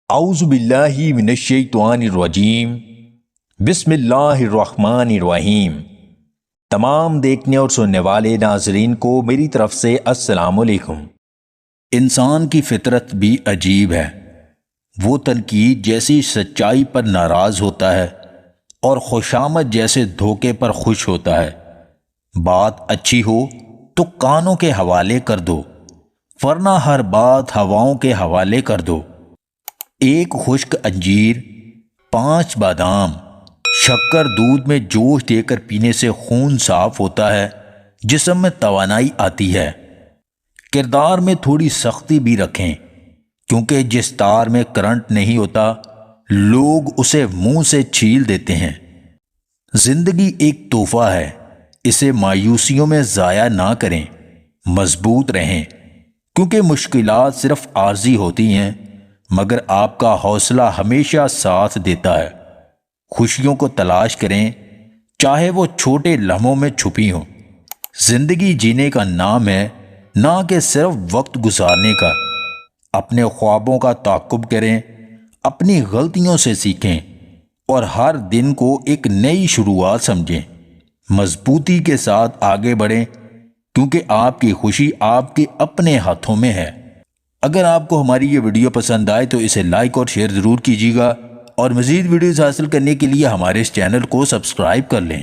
اعوذ باللہ من الشیطان الرجیم بسم اللہ الرحمن الرحیم۔ تمام دیکھنے اور سننے والے ناظرین کو میری طرف سے السلام علیکم۔ انسان کی فطرت بھی عجیب ہے۔ وہ تنقید جیسی سچائی پر ناراض ہوتا ہے اور خوشامد جیسے دھوکے پر خوش ہوتا ہے۔ بات اچھی ہو تو کانوں کے حوالے کر دو، ورنہ ہر بات ہواؤں کے حوالے کر دو۔ ایک خشک انجیر، 5 بادام، شکر، دودھ میں جوش دے کر پینے سے خون صاف ہوتا ہے، جسم میں توانائی آتی ہے۔ کردار میں تھوڑی سختی بھی رکھیں، کیونکہ جس تار میں کرنٹ نہیں ہوتا لوگ اسے منہ سے چھیل دیتے ہیں۔ زندگی ایک تحفہ ہے، اسے مایوسیوں میں ضائع نہ کریں، مضبوط رہیں، کیونکہ مشکلات صرف عارضی ہوتی ہیں مگر آپ کا حوصلہ ہمیشہ ساتھ دیتا ہے۔ خوشیوں کو تلاش کریں، چاہے وہ چھوٹے لمحوں میں چھپی ہوں۔ زندگی جینے کا نام ہے، نہ کہ صرف وقت گزارنے کا۔ اپنے خوابوں کا تعاقب کریں، اپنی غلطیوں سے سیکھیں اور ہر دن کو ایک نئی شروعات سمجھیں۔ مضبوطی کے ساتھ آگے بڑھیں، کیونکہ آپ کی خوشی آپ کے اپنے ہاتھوں میں ہے۔ اگر آپ کو ہماری یہ ویڈیو پسند آئے تو اسے لائک اور شیئر ضرور کیجیے گا، اور مزید ویڈیوز حاصل کرنے کے لیے ہمارے اس چینل کو سبسکرائب کر لیں۔